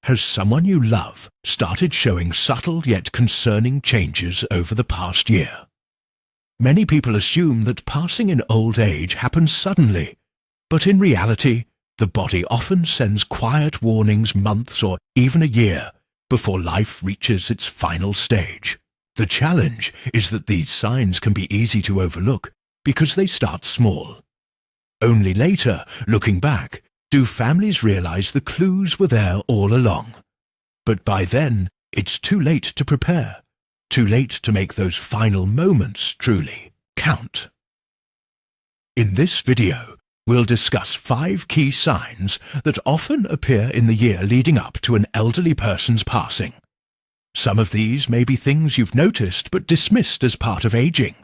Has someone you love started showing subtle yet concerning changes over the past year? Many people assume that passing in old age happens suddenly, but in reality, the body often sends quiet warnings months or even a year before life reaches its final stage. The challenge is that these signs can be easy to overlook because they start small. Only later, looking back, do families realize the clues were there all along. But by then, it's too late to prepare, too late to make those final moments truly count. In this video, we'll discuss 5 key signs that often appear in the year leading up to an elderly person's passing. Some of these may be things you've noticed but dismissed as part of aging,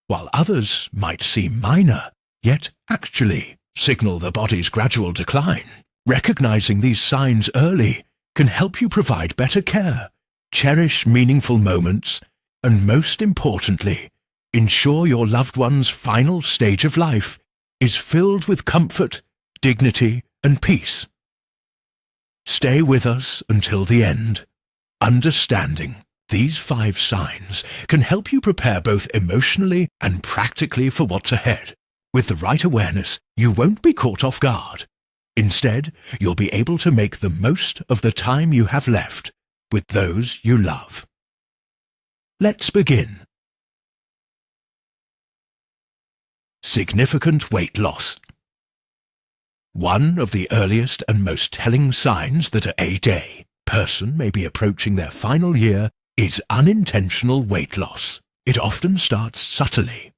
while others might seem minor, yet actually signal the body's gradual decline. Recognizing these signs early can help you provide better care, cherish meaningful moments, and most importantly, ensure your loved one's final stage of life is filled with comfort, dignity, and peace. Stay with us until the end. Understanding these 5 signs can help you prepare both emotionally and practically for what's ahead. With the right awareness, you won't be caught off guard. Instead, you'll be able to make the most of the time you have left with those you love. Let's begin. Significant weight loss. One of the earliest and most telling signs that a person may be approaching their final year is unintentional weight loss. It often starts subtly.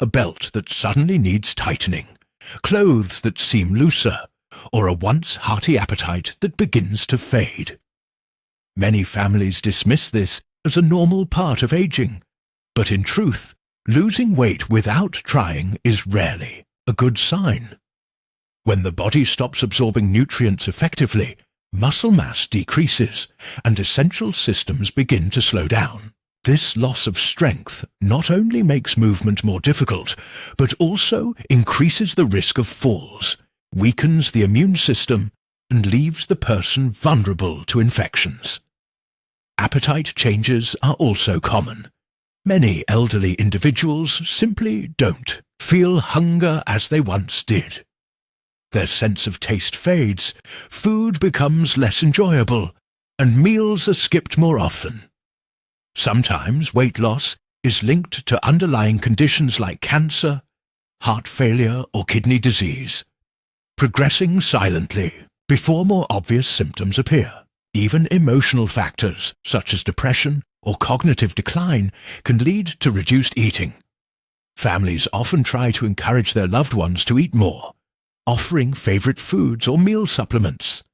A belt that suddenly needs tightening, clothes that seem looser, or a once hearty appetite that begins to fade. Many families dismiss this as a normal part of aging, but in truth, losing weight without trying is rarely a good sign. When the body stops absorbing nutrients effectively, muscle mass decreases and essential systems begin to slow down. This loss of strength not only makes movement more difficult, but also increases the risk of falls, weakens the immune system, and leaves the person vulnerable to infections. Appetite changes are also common. Many elderly individuals simply don't feel hunger as they once did. Their sense of taste fades, food becomes less enjoyable, and meals are skipped more often. Sometimes weight loss is linked to underlying conditions like cancer, heart failure, or kidney disease, progressing silently before more obvious symptoms appear. Even emotional factors such as depression or cognitive decline can lead to reduced eating. Families often try to encourage their loved ones to eat more, offering favorite foods or meal supplements.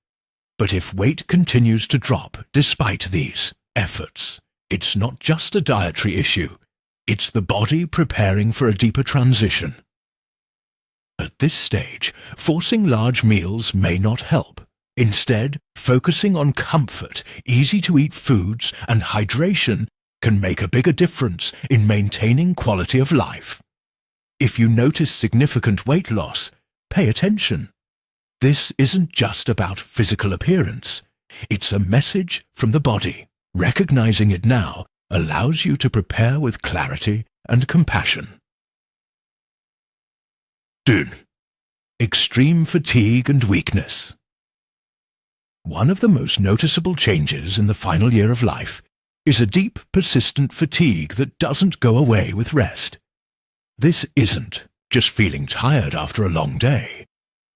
But if weight continues to drop despite these efforts, it's not just a dietary issue, it's the body preparing for a deeper transition. At this stage, forcing large meals may not help. Instead, focusing on comfort, easy-to-eat foods, and hydration can make a bigger difference in maintaining quality of life. If you notice significant weight loss, pay attention. This isn't just about physical appearance, it's a message from the body. Recognizing it now allows you to prepare with clarity and compassion. 2. Extreme fatigue and weakness. One of the most noticeable changes in the final year of life is a deep, persistent fatigue that doesn't go away with rest. This isn't just feeling tired after a long day.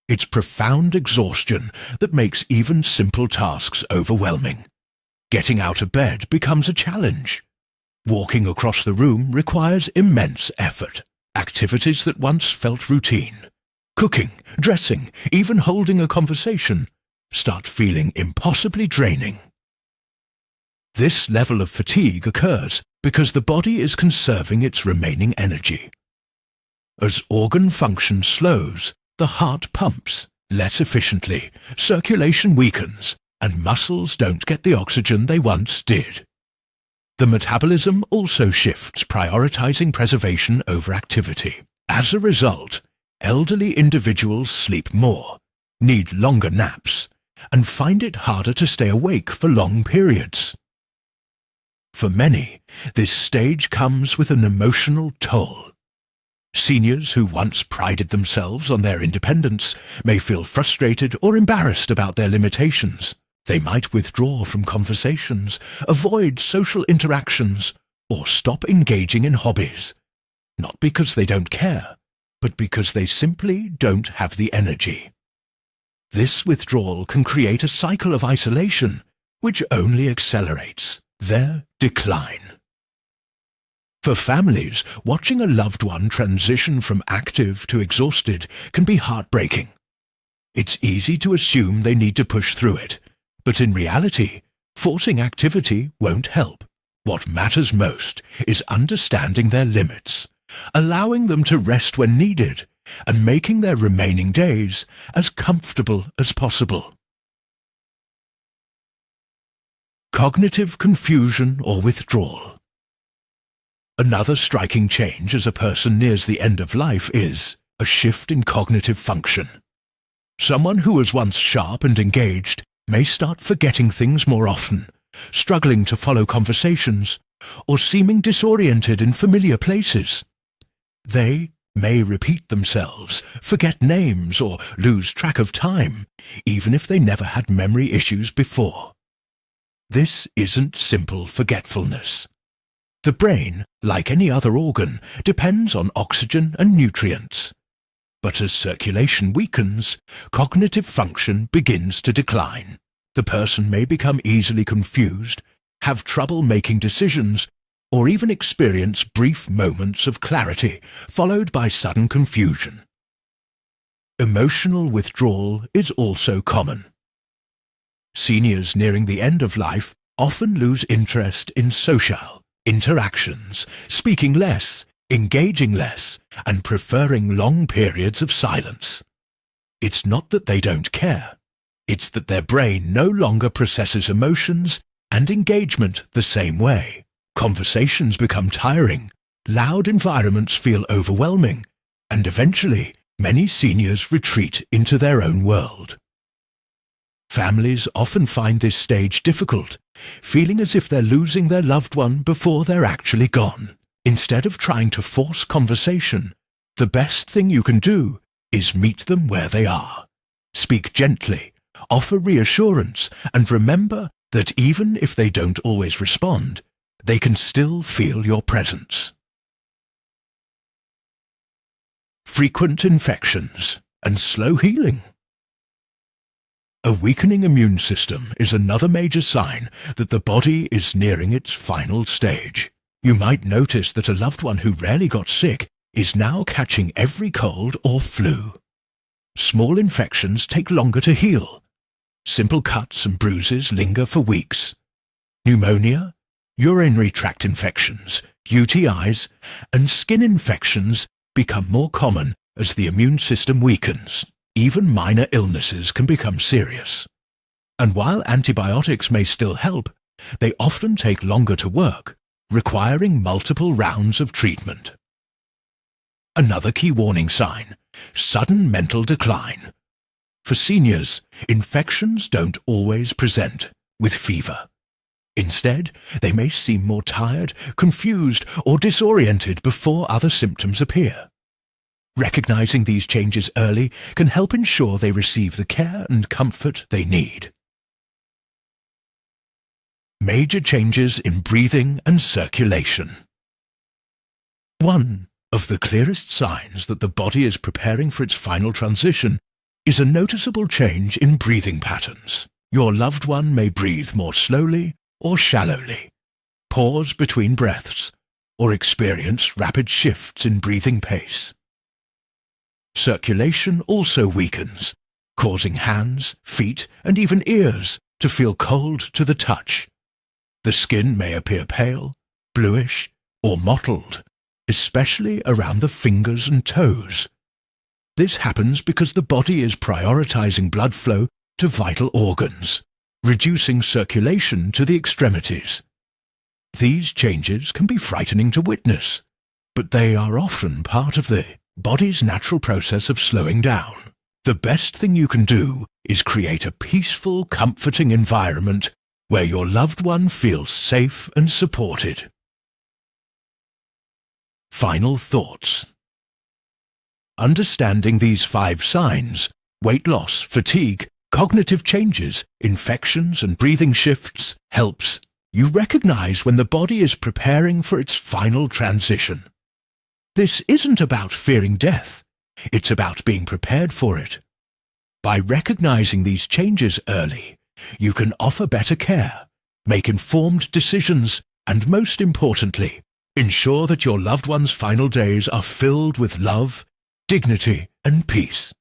It's profound exhaustion that makes even simple tasks overwhelming. Getting out of bed becomes a challenge. Walking across the room requires immense effort. Activities that once felt routine, cooking, dressing, even holding a conversation, start feeling impossibly draining. This level of fatigue occurs because the body is conserving its remaining energy. As organ function slows, the heart pumps less efficiently, circulation weakens, and muscles don't get the oxygen they once did. The metabolism also shifts, prioritizing preservation over activity. As a result, elderly individuals sleep more, need longer naps, and find it harder to stay awake for long periods. For many, this stage comes with an emotional toll. Seniors who once prided themselves on their independence may feel frustrated or embarrassed about their limitations. They might withdraw from conversations, avoid social interactions, or stop engaging in hobbies, not because they don't care, but because they simply don't have the energy. This withdrawal can create a cycle of isolation, which only accelerates their decline. For families, watching a loved one transition from active to exhausted can be heartbreaking. It's easy to assume they need to push through it, but in reality, forcing activity won't help. What matters most is understanding their limits, allowing them to rest when needed, and making their remaining days as comfortable as possible. Cognitive confusion or withdrawal. Another striking change as a person nears the end of life is a shift in cognitive function. Someone who was once sharp and engaged may start forgetting things more often, struggling to follow conversations, or seeming disoriented in familiar places. They may repeat themselves, forget names, or lose track of time, even if they never had memory issues before. This isn't simple forgetfulness. The brain, like any other organ, depends on oxygen and nutrients. But as circulation weakens, cognitive function begins to decline. The person may become easily confused, have trouble making decisions, or even experience brief moments of clarity, followed by sudden confusion. Emotional withdrawal is also common. Seniors nearing the end of life often lose interest in social interactions, speaking less, engaging less, and preferring long periods of silence. It's not that they don't care. It's that their brain no longer processes emotions and engagement the same way. Conversations become tiring, loud environments feel overwhelming, and eventually many seniors retreat into their own world. Families often find this stage difficult, feeling as if they're losing their loved one before they're actually gone. Instead of trying to force conversation, the best thing you can do is meet them where they are. Speak gently, offer reassurance, and remember that even if they don't always respond, they can still feel your presence. Frequent infections and slow healing. A weakening immune system is another major sign that the body is nearing its final stage. You might notice that a loved one who rarely got sick is now catching every cold or flu. Small infections take longer to heal. Simple cuts and bruises linger for weeks. Pneumonia, urinary tract infections, UTIs, and skin infections become more common as the immune system weakens. Even minor illnesses can become serious. And while antibiotics may still help, they often take longer to work, requiring multiple rounds of treatment. Another key warning sign: sudden mental decline. For seniors, infections don't always present with fever. Instead, they may seem more tired, confused, or disoriented before other symptoms appear. Recognizing these changes early can help ensure they receive the care and comfort they need. Major changes in breathing and circulation. One of the clearest signs that the body is preparing for its final transition is a noticeable change in breathing patterns. Your loved one may breathe more slowly or shallowly, pause between breaths, or experience rapid shifts in breathing pace. Circulation also weakens, causing hands, feet, and even ears to feel cold to the touch. The skin may appear pale, bluish, or mottled, especially around the fingers and toes. This happens because the body is prioritizing blood flow to vital organs, reducing circulation to the extremities. These changes can be frightening to witness, but they are often part of the body's natural process of slowing down. The best thing you can do is create a peaceful, comforting environment where your loved one feels safe and supported. Final thoughts. Understanding these 5 signs – weight loss, fatigue, cognitive changes, infections and breathing shifts – helps you recognize when the body is preparing for its final transition. This isn't about fearing death, it's about being prepared for it. By recognizing these changes early, you can offer better care, make informed decisions, and most importantly, ensure that your loved one's final days are filled with love, dignity, and peace.